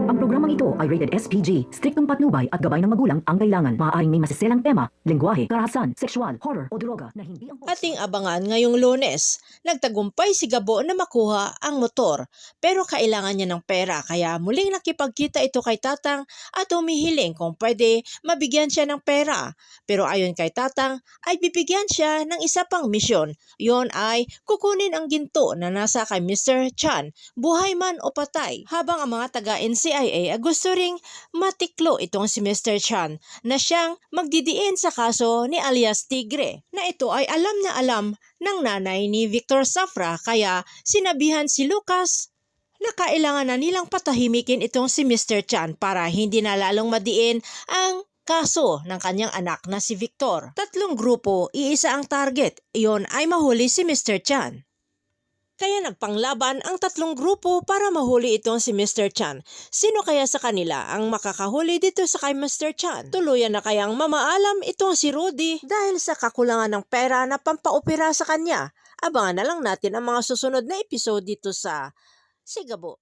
Ang programang ito ay rated SPG, striktong patnubay at gabay ng magulang ang kailangan. Maaaring may masiselang tema, lengguwahe, karahasan, sexual, horror o droga na hindi ang... Ating abangan ngayong Lunes. Nagtagumpay si Gabo na makuha ang motor pero kailangan niya ng pera kaya muling nakipagkita ito kay Tatang at humihiling kung pwede mabigyan siya ng pera. Pero ayon kay Tatang ay bibigyan siya ng isa pang misyon. Yon ay kukunin ang ginto na nasa kay Mr. Chan, buhay man o patay. Habang ang mga taga-NCIA ay gusto ring matiklo itong si Mr. Chan na siyang magdidiin sa kaso ni alias Tigre na ito ay alam na alam ng nanay ni Victor Safra kaya sinabihan si Lucas na kailangan na nilang patahimikin itong si Mr. Chan para hindi na lalong madiin ang kaso ng kanyang anak na si Victor. 3 grupo, iisa ang target, iyon ay mahuli si Mr. Chan. Kaya nagpanglaban ang 3 grupo para mahuli itong si Mr. Chan. Sino kaya sa kanila ang makakahuli dito sa kay Mr. Chan? Tuluyan na kayang mamaalam itong si Rudy dahil sa kakulangan ng pera na pampaopera sa kanya. Abangan na lang natin ang mga susunod na episode dito sa Sigabo.